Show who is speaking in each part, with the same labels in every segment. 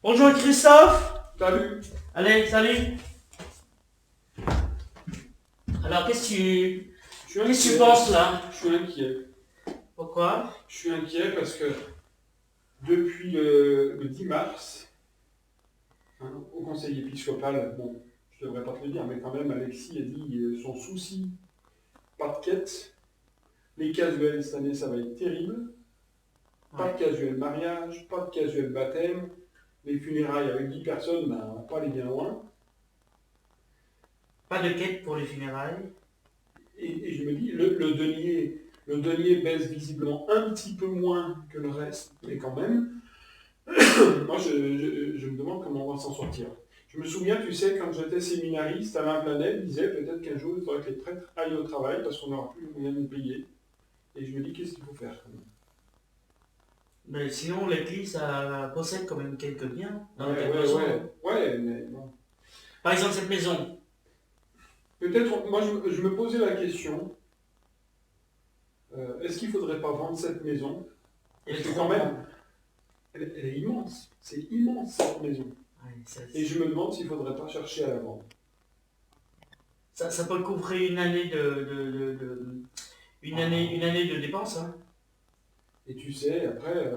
Speaker 1: Bonjour Christophe.
Speaker 2: Salut.
Speaker 1: Allez, salut. Alors, qu'est-ce que tu penses là?
Speaker 2: Je suis inquiet.
Speaker 1: Pourquoi?
Speaker 2: Je suis inquiet parce que depuis le 10 mars, au conseil épiscopal, bon, je devrais pas te le dire, mais quand même, Alexis a dit son souci, pas de quête. Les casuels cette année, ça va être terrible. Pas de casuel mariage, pas de casuel baptême. Les funérailles avec 10 personnes, ben, on va pas aller bien loin.
Speaker 1: Pas de quête pour les funérailles.
Speaker 2: Et je me dis, le denier baisse visiblement un petit peu moins que le reste, mais quand même. Moi, je me demande comment on va s'en sortir. Je me souviens, tu sais, quand j'étais séminariste, Alain Planel disait peut-être qu'un jour, il faudrait que les prêtres aillent au travail parce qu'on n'aura plus les moyens de nous payer. Et je me dis, qu'est-ce qu'il faut faire quand même.
Speaker 1: Mais sinon, l'église possède quand même quelques biens dans
Speaker 2: Ouais,
Speaker 1: lesquels
Speaker 2: ouais,
Speaker 1: besoin.
Speaker 2: ouais, ouais, mais bon.
Speaker 1: Par exemple, cette maison.
Speaker 2: Peut-être, moi, je me posais la question, est-ce qu'il ne faudrait pas vendre cette maison?
Speaker 1: Elle
Speaker 2: Parce
Speaker 1: est
Speaker 2: que
Speaker 1: trop
Speaker 2: quand même,
Speaker 1: grande.
Speaker 2: elle est immense. C'est immense, cette maison.
Speaker 1: Ouais,
Speaker 2: Et je me demande s'il ne faudrait pas chercher à la vendre.
Speaker 1: ça peut couvrir une année une année de dépenses. Hein.
Speaker 2: Et tu sais, après,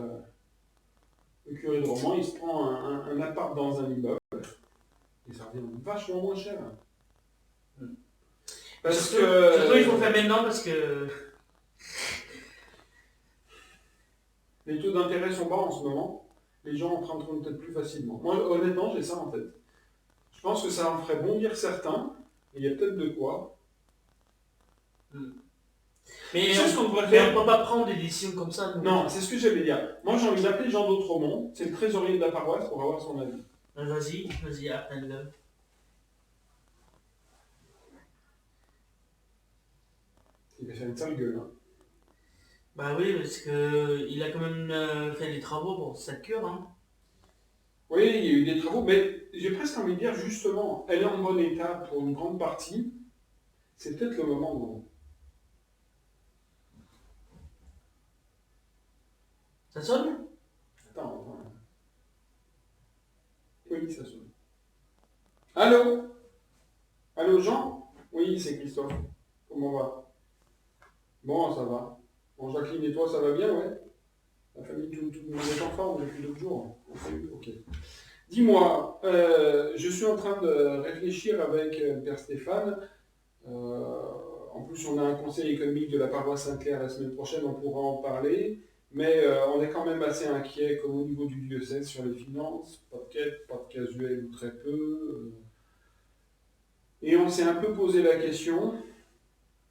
Speaker 2: le curé de Romans, il se prend un appart dans un immeuble, et ça revient vachement moins cher. Parce
Speaker 1: Surtout, il faut
Speaker 2: que
Speaker 1: faire maintenant parce que.
Speaker 2: les taux d'intérêt sont bas en ce moment, les gens emprunteront peut-être plus facilement. Moi, honnêtement, j'ai ça en tête. Je pense que ça en ferait bondir certains, et il y a peut-être de quoi.
Speaker 1: Mais
Speaker 2: Tu sais ce qu'on pourrait
Speaker 1: on ne
Speaker 2: faire?
Speaker 1: peut pas prendre des décisions comme ça.
Speaker 2: Non, c'est ce que j'allais dire. Moi, j'ai envie d'appeler Jean d'Autremont, c'est le trésorier de la paroisse, pour avoir son avis.
Speaker 1: Vas-y, appelle-le.
Speaker 2: Il va faire une sale gueule. Hein.
Speaker 1: Bah oui, parce que il a quand même fait des travaux pour cette cure. Hein.
Speaker 2: Oui, il y a eu des travaux, mais j'ai presque envie de dire, justement, elle est en bon état pour une grande partie. C'est peut-être le moment où...
Speaker 1: Ça sonne?
Speaker 2: Attends, oui, ça sonne. Allô? Allô, Jean? Oui, c'est Christophe. Comment va? Bon, ça va. Bon, Jacqueline et toi, ça va bien, ouais? La famille, tout le monde est en forme depuis 2 jours? Ok. Dis-moi, je suis en train de réfléchir avec Père Stéphane. En plus, on a un conseil économique de la paroisse Saint-Clair la semaine prochaine, on pourra en parler. Mais on est quand même assez inquiet, comme au niveau du diocèse, sur les finances. Pas de quête, pas de casuel ou très peu. Et on s'est un peu posé la question.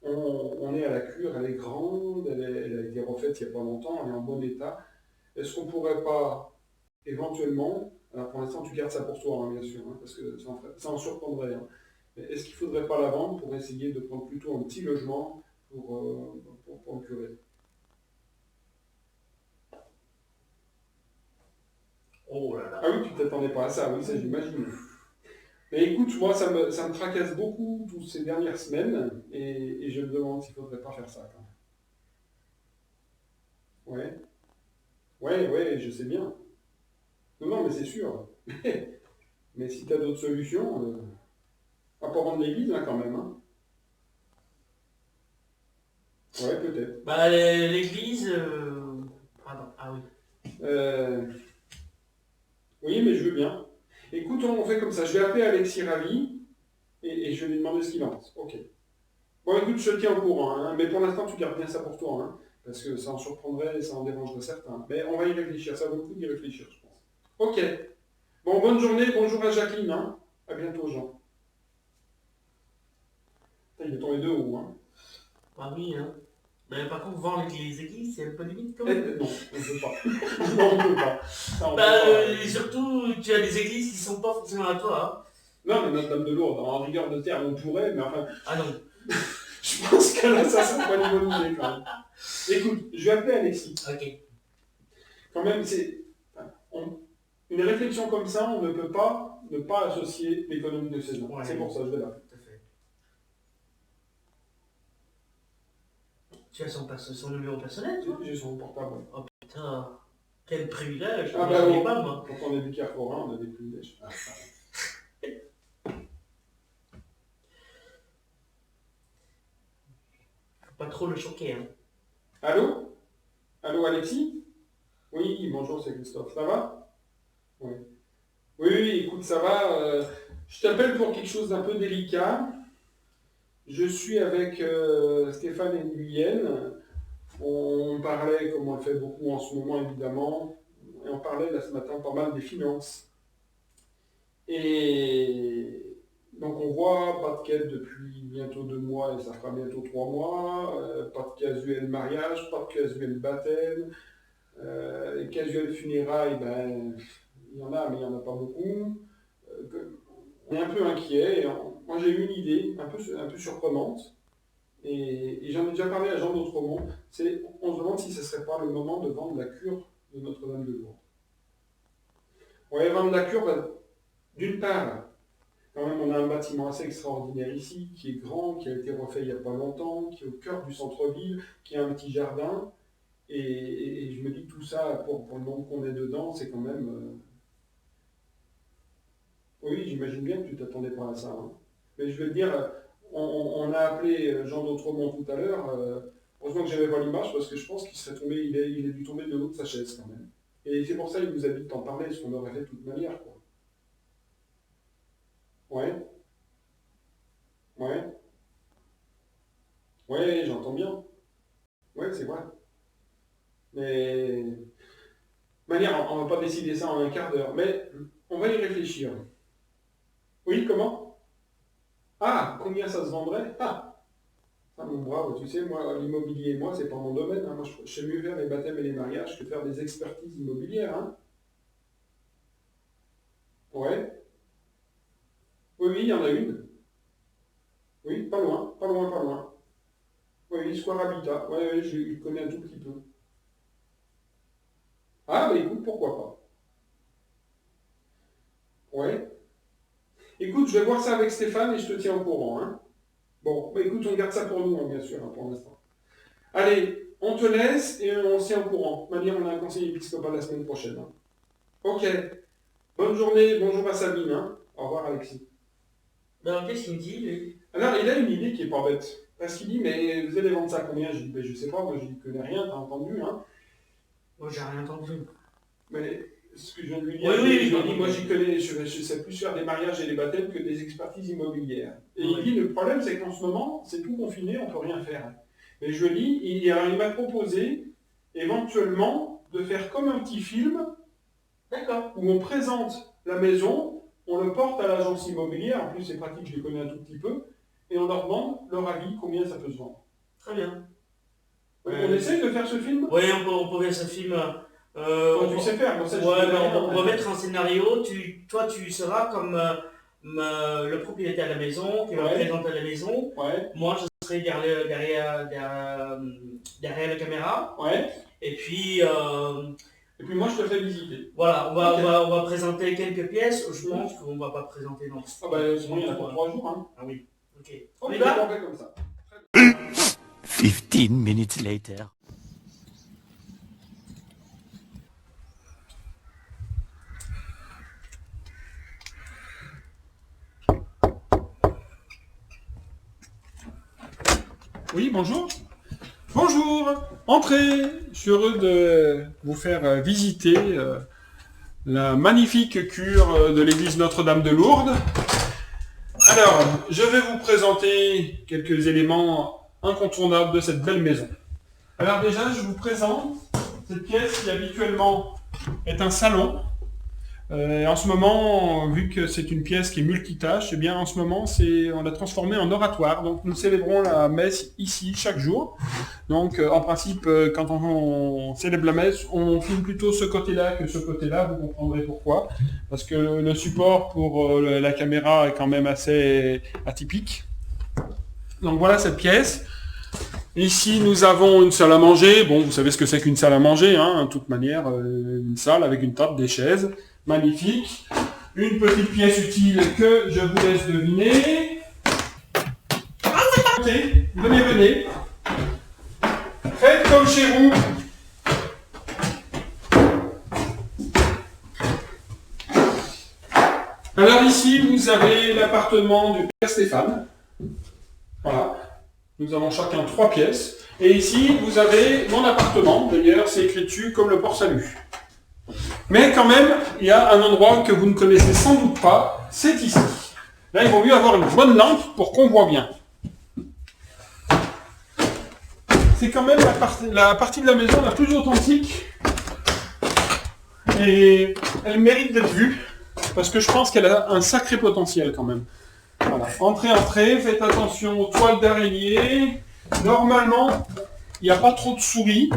Speaker 2: On est à la cure, elle est grande, elle a été refaite il n'y a pas longtemps, elle est en bon état. Est-ce qu'on ne pourrait pas, éventuellement, alors pour l'instant tu gardes ça pour toi, hein, bien sûr, hein, parce que ça en surprendrait, hein. Mais est-ce qu'il ne faudrait pas la vendre pour essayer de prendre plutôt un petit logement pour le curé?
Speaker 1: Oh là là.
Speaker 2: Ah oui, tu t'attendais pas à ça, oui, ça j'imagine. Mais écoute, moi ça me tracasse beaucoup toutes ces dernières semaines, et je me demande s'il ne faudrait pas faire ça quand même. Ouais, ouais, ouais, je sais bien. Non, non, mais c'est sûr. Mais si tu as d'autres solutions, à pas vendre l'église hein, quand même. Hein. Ouais, peut-être.
Speaker 1: Bah, l'église. Pardon, ah oui.
Speaker 2: Euh, oui, mais je veux bien. Écoute, on fait comme ça. Je vais appeler Alexis Ravi et je vais lui demander ce qu'il en pense. Ok. Bon, écoute, je te tiens au courant. Hein, mais pour l'instant, tu gardes bien ça pour toi. Hein, parce que ça en surprendrait et ça en dérangerait certains. Mais on va y réfléchir. Ça vaut le coup d'y réfléchir, je pense. Ok. Bon, bonne journée. Bonjour à Jacqueline. Hein. À bientôt, Jean. Putain, il est tombé de haut. Hein.
Speaker 1: Bah oui, hein. Mais par contre, voir les églises, c'est un peu limite quand
Speaker 2: Eh,
Speaker 1: même.
Speaker 2: non, on ne peut pas. Non, on ne peut pas. Ça, on peut
Speaker 1: Bah,
Speaker 2: pas.
Speaker 1: et surtout, tu as des églises qui sont pas forcément à toi. Hein.
Speaker 2: Non, mais Notre-Dame de Lourdes, en rigueur de terme, on pourrait, mais enfin,
Speaker 1: Ah non.
Speaker 2: je pense que là, ça serait pas une bonne idée quand même. Écoute, je vais appeler Alexis.
Speaker 1: Ok.
Speaker 2: Quand même, une réflexion comme ça, on ne peut pas ne pas associer l'économie de saison.
Speaker 1: Ouais.
Speaker 2: C'est pour ça que je vais l'appeler.
Speaker 1: Tout à fait. Tu as son numéro personnel, toi?
Speaker 2: J'ai son portable.
Speaker 1: Oh putain. Quel privilège,
Speaker 2: Ah
Speaker 1: je
Speaker 2: bah
Speaker 1: ne
Speaker 2: bon,
Speaker 1: pas moi.
Speaker 2: quand on est du Carrefour, on a des privilèges.
Speaker 1: Faut pas trop le choquer. Hein.
Speaker 2: Allô? Allô Alexis? Oui, bonjour, c'est Christophe. Ça va? Oui. Oui, oui, écoute, ça va. Je t'appelle pour quelque chose d'un peu délicat. Je suis avec Stéphane et Guyenne. On parlait, comme on le fait beaucoup en ce moment évidemment, et on parlait là ce matin pas mal des finances. Et donc on voit pas de quête depuis bientôt 2 mois et ça fera bientôt 3 mois, pas de casuel mariage, pas de casuel baptême, les casuels funérailles, ben, il y en a mais il n'y en a pas beaucoup. On est un peu inquiet. Moi j'ai eu une idée un peu surprenante et j'en ai déjà parlé à Jean d'Autremont. On se demande si ce ne serait pas le moment de vendre la cure de Notre-Dame de Lourdes. On va vendre la cure, ben, d'une part. Quand même, on a un bâtiment assez extraordinaire ici, qui est grand, qui a été refait il n'y a pas longtemps, qui est au cœur du centre-ville, qui a un petit jardin. Et je me dis que tout ça, pour le nombre qu'on est dedans, c'est quand même... Oui, j'imagine bien que tu t'attendais pas à ça. Hein. Mais je veux te dire, on a appelé Jean d'Autremont tout à l'heure. Heureusement que j'avais pas l'image, parce que je pense qu'il serait tombé, il est dû tomber de haut de sa chaise quand même. Et c'est pour ça qu'il nous a dit de t'en parler, ce qu'on aurait fait de toute manière. Quoi. Ouais, ouais, ouais, j'entends bien. Ouais, c'est vrai. Mais, de manière, on ne va pas décider ça en un quart d'heure, mais on va y réfléchir. Oui, comment? Ah, combien ça se vendrait? Ah, mon brave, tu sais, moi, l'immobilier, moi, c'est pas mon domaine. Hein. Moi, je sais mieux faire les baptêmes et les mariages que faire des expertises immobilières. Hein. Ouais. Oui, oui, il y en a une. Oui, pas loin, pas loin, pas loin. Oui, oui, Square Habitat. Oui, oui, je connais un tout petit peu. Ah, bah écoute, pourquoi pas. Ouais. Écoute, je vais voir ça avec Stéphane et je te tiens au courant. Hein. Bon, bah écoute, on garde ça pour nous, hein, bien sûr, hein, pour l'instant. Allez, on te laisse et on se tient au courant. De manière, on a un conseil épiscopal la semaine prochaine. Hein. Ok. Bonne journée, bonjour à Sabine. Hein. Au revoir, Alexis.
Speaker 1: Ben, qu'est-ce qu'il me dit, lui?
Speaker 2: Alors, il a une idée qui est pas bête. Parce qu'il dit, mais vous allez vendre ça combien? Je dis, ben, je sais pas, moi, je n'y connais rien, t'as entendu, hein.
Speaker 1: Moi, j'ai rien entendu.
Speaker 2: Mais ce que je viens de lui dire,
Speaker 1: Oui, oui,
Speaker 2: je lui ai dit,
Speaker 1: oui.
Speaker 2: moi, j'y connais, je sais plus faire des mariages et des baptêmes que des expertises immobilières. Et
Speaker 1: Oui.
Speaker 2: il dit, le problème, c'est qu'en ce moment, c'est tout confiné, on peut rien faire. Mais je lui dis, il m'a proposé, éventuellement, de faire comme un petit film,
Speaker 1: D'accord.
Speaker 2: où on présente la maison, on le porte à l'agence immobilière, en plus c'est pratique, je les connais un tout petit peu, et on leur demande leur avis, combien ça peut se vendre.
Speaker 1: Très bien.
Speaker 2: On essaye de faire ce film?
Speaker 1: Oui, on peut faire ce film.
Speaker 2: Toi, tu sais faire, moi ça je
Speaker 1: Ouais,
Speaker 2: connais
Speaker 1: ben,
Speaker 2: rien,
Speaker 1: on va mettre un scénario. Toi, tu seras comme le propriétaire de la maison qui va
Speaker 2: Ouais.
Speaker 1: présenter la maison.
Speaker 2: Ouais,
Speaker 1: Moi, je serai derrière la caméra.
Speaker 2: ouais.
Speaker 1: Et puis,
Speaker 2: Et puis moi je te fais visiter.
Speaker 1: voilà,
Speaker 2: Ok.
Speaker 1: on va présenter quelques pièces. Je
Speaker 2: Mhm.
Speaker 1: pense qu'on va pas présenter dans
Speaker 2: Ah bah sinon il y en a pour 3 jours. Hein.
Speaker 1: Ah oui, ok.
Speaker 2: Ok,
Speaker 1: On y va?
Speaker 2: on fait comme ça.
Speaker 3: 15 minutes later.
Speaker 2: Oui, bonjour. Bonjour, entrez. Je suis heureux de vous faire visiter la magnifique cure de l'église Notre-Dame de Lourdes. Alors, je vais vous présenter quelques éléments incontournables de cette belle maison. Alors déjà, je vous présente cette pièce qui habituellement est un salon. En ce moment, vu que c'est une pièce qui est multitâche, eh bien en ce moment, on l'a transformée en oratoire. Donc nous célébrons la messe ici chaque jour. Donc en principe, quand on célèbre la messe, on filme plutôt ce côté-là que ce côté-là. Vous comprendrez pourquoi. Parce que le support pour la caméra est quand même assez atypique. Donc voilà cette pièce. Ici, nous avons une salle à manger. Bon, vous savez ce que c'est qu'une salle à manger, hein, de toute manière, une salle avec une table, des chaises. Magnifique. Une petite pièce utile que je vous laisse deviner. Venez, venez. Faites comme chez vous. vous avez l'appartement du père Stéphane. Voilà. Nous avons chacun 3 pièces. Et ici, vous avez mon appartement. D'ailleurs, c'est écrit dessus comme le port Salut. Mais quand même, il y a un endroit que vous ne connaissez sans doute pas. C'est ici. Là, il vaut mieux avoir une bonne lampe pour qu'on voit bien. C'est quand même la partie de la maison la plus authentique. Et elle mérite d'être vue. Parce que je pense qu'elle a un sacré potentiel quand même. Voilà. Entrez, faites attention aux toiles d'araignée. Normalement, il n'y a pas trop de souris.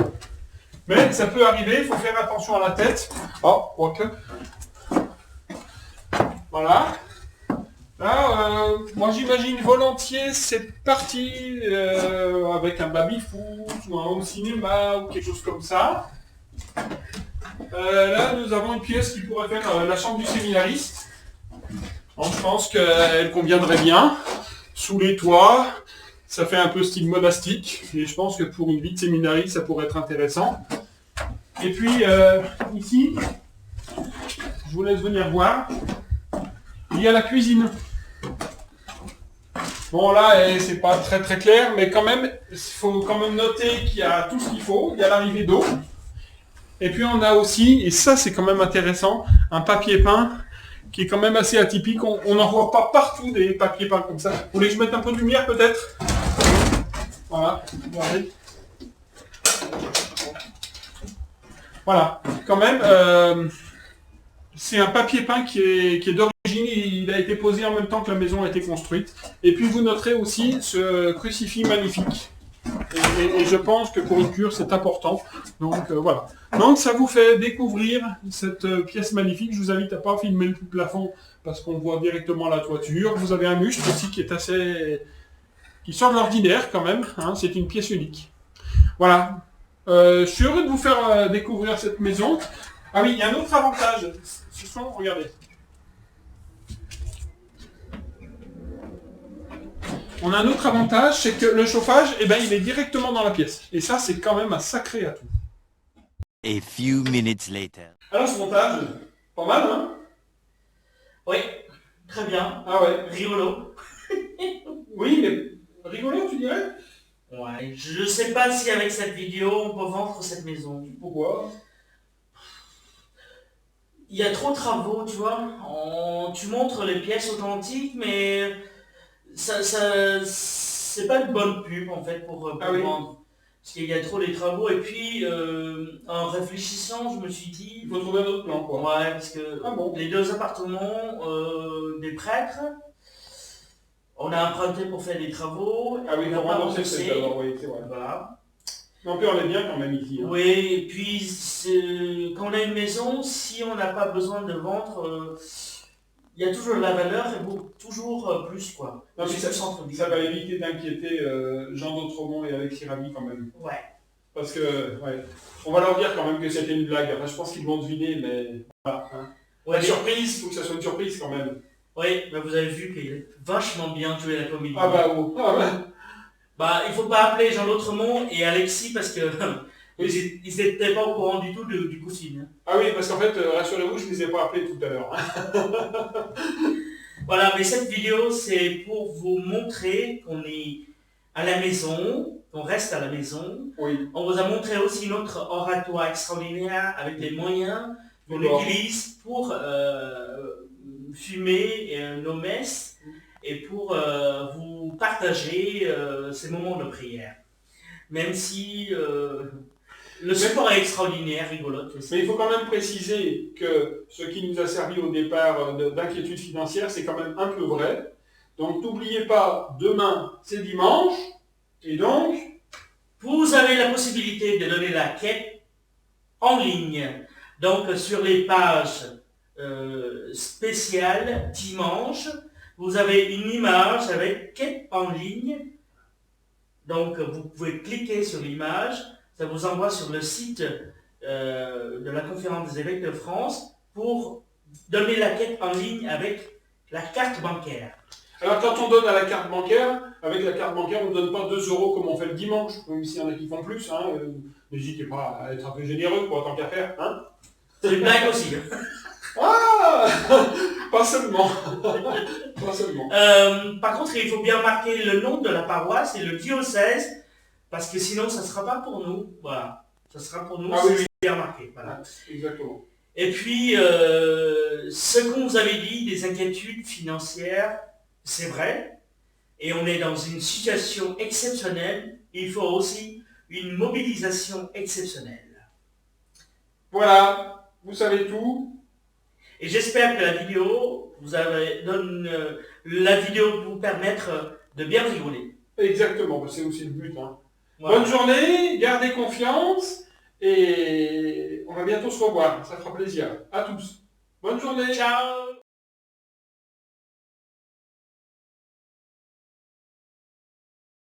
Speaker 2: Mais ça peut arriver, il faut faire attention à la tête. Oh, quoique. Voilà. Là, moi j'imagine volontiers cette partie avec un baby-foot ou un home cinéma ou quelque chose comme ça. Là, nous avons une pièce qui pourrait faire la chambre du séminariste. Donc, je pense qu'elle conviendrait bien. Sous les toits, ça fait un peu style monastique. Et je pense que pour une vie de séminariste, ça pourrait être intéressant. Et puis, ici, je vous laisse venir voir. Il y a la cuisine. Bon, là, c'est pas très très clair, mais quand même, il faut quand même noter qu'il y a tout ce qu'il faut. Il y a l'arrivée d'eau. Et puis on a aussi, et ça c'est quand même intéressant, un papier peint qui est quand même assez atypique. On n'en voit pas partout des papiers peints comme ça. Vous voulez que je mette un peu de lumière peut-être? Voilà, regardez. Voilà, quand même, c'est un papier peint qui est d'origine, il a été posé en même temps que la maison a été construite. Et puis vous noterez aussi ce crucifix magnifique. Et je pense que pour une cure, c'est important. Donc voilà. Donc ça vous fait découvrir cette pièce magnifique. Je vous invite à ne pas filmer le plafond parce qu'on voit directement la toiture. Vous avez un mustre aussi qui est qui sort de l'ordinaire quand même. Hein, c'est une pièce unique. Voilà. Je suis heureux de vous faire découvrir cette maison. Ah oui, il y a un autre avantage. Ce sont, regardez. On a un autre avantage, c'est que le chauffage, il est directement dans la pièce. Et ça, c'est quand même un sacré atout.
Speaker 3: A few minutes later.
Speaker 2: Alors, ce montage, pas mal, hein?
Speaker 1: Oui, très bien.
Speaker 2: Ah ouais.
Speaker 1: Rigolo.
Speaker 2: Oui, mais rigolo, tu dirais?
Speaker 1: Ouais, je sais pas si avec cette vidéo, on peut vendre cette maison.
Speaker 2: Pourquoi?
Speaker 1: Il y a trop de travaux, tu vois. Tu montres les pièces authentiques, mais c'est pas une bonne pub en fait pour
Speaker 2: oui.
Speaker 1: vendre. Parce qu'il y a trop de travaux. Et puis, en réfléchissant, je me suis dit...
Speaker 2: Il faut trouver un autre plan, quoi.
Speaker 1: Ouais, parce que les 2 appartements des prêtres, on a emprunté pour faire des travaux.
Speaker 2: Ah oui, il
Speaker 1: on
Speaker 2: faut
Speaker 1: n'a pas
Speaker 2: rembourser
Speaker 1: remboursé.
Speaker 2: d'abord, oui, c'est vrai.
Speaker 1: Voilà.
Speaker 2: Non, puis on est bien quand même ici. Hein.
Speaker 1: Oui, et puis quand on a une maison, si on n'a pas besoin de vendre, il y a toujours de la valeur et toujours plus quoi.
Speaker 2: Non, mais ça va éviter d'inquiéter Jean d'Autremont et Alexis Ramy quand même.
Speaker 1: Ouais.
Speaker 2: Parce que, ouais, on va leur dire quand même que c'était une blague. Enfin, je pense qu'ils vont deviner, mais voilà. Hein.
Speaker 1: Ouais,
Speaker 2: la surprise, il faut que ça soit une surprise quand même.
Speaker 1: Oui, mais vous avez vu qu'il est vachement bien joué la comédie.
Speaker 2: Ah bah oh. Ah bah.
Speaker 1: Bah, il faut pas appeler Jean d'Autremont et Alexis parce que
Speaker 2: Oui.
Speaker 1: ils n'étaient pas au courant du tout du coup-ci. Hein.
Speaker 2: Ah oui, parce qu'en fait, rassurez-vous, je ne les ai pas appelés tout à l'heure.
Speaker 1: Voilà, mais cette vidéo, c'est pour vous montrer qu'on est à la maison, qu'on reste à la maison.
Speaker 2: Oui.
Speaker 1: On vous a montré aussi notre oratoire extraordinaire avec les moyens qu'on utilise pour fumer nos messes et pour vous partager ces moments de prière. Même si le support est extraordinaire, rigolote.
Speaker 2: Mais il faut quand même préciser que ce qui nous a servi au départ d'inquiétude financière, c'est quand même un peu vrai. Donc n'oubliez pas, demain c'est dimanche, et donc...
Speaker 1: Vous avez la possibilité de donner la quête en ligne. Donc sur les pages spéciales dimanche, vous avez une image avec quête en ligne. Donc vous pouvez cliquer sur l'image, ça vous envoie sur le site de la Conférence des évêques de France pour donner la quête en ligne avec la carte bancaire.
Speaker 2: Alors quand on donne à la carte bancaire, avec la carte bancaire on ne donne pas 2 € comme on fait le dimanche, même s'il y en a qui font plus, hein, n'hésitez pas à être un peu généreux quoi, tant qu'à faire. Hein.
Speaker 1: C'est une blague aussi.
Speaker 2: Ah pas seulement. Pas seulement.
Speaker 1: Par contre, il faut bien marquer le nom de la paroisse et le diocèse, parce que sinon, ça ne sera pas pour nous. Voilà. Ça sera pour nous,
Speaker 2: Ah
Speaker 1: si
Speaker 2: oui,
Speaker 1: c'est
Speaker 2: oui.
Speaker 1: bien marqué. Voilà.
Speaker 2: Exactement.
Speaker 1: Et puis, ce qu'on vous avait dit, des inquiétudes financières, c'est vrai. Et on est dans une situation exceptionnelle. Il faut aussi une mobilisation exceptionnelle.
Speaker 2: Voilà, vous savez tout.
Speaker 1: Et j'espère que la vidéo vous permettre de bien rigoler.
Speaker 2: Exactement, bah, c'est aussi le but. Hein.
Speaker 1: Voilà.
Speaker 2: Bonne journée, gardez confiance et on va bientôt se revoir. Ça fera plaisir. À tous. Bonne journée.
Speaker 1: Ciao!